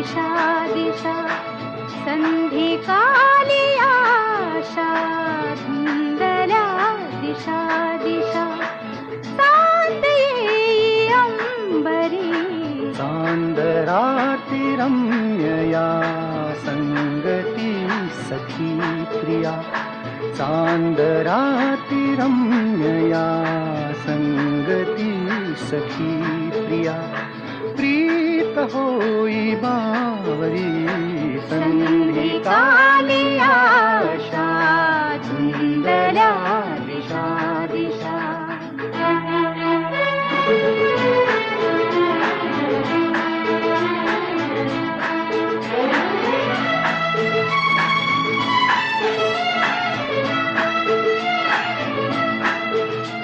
दिशा दिशा संधिकाली आशा धुंदल्या दिशा दिशा चांद येई अंबरी चांदराती रम्यया संगती सखी प्रिया चांदराती रम्यया संगती सखी प्रिया प्रीत होई बावरी संधिका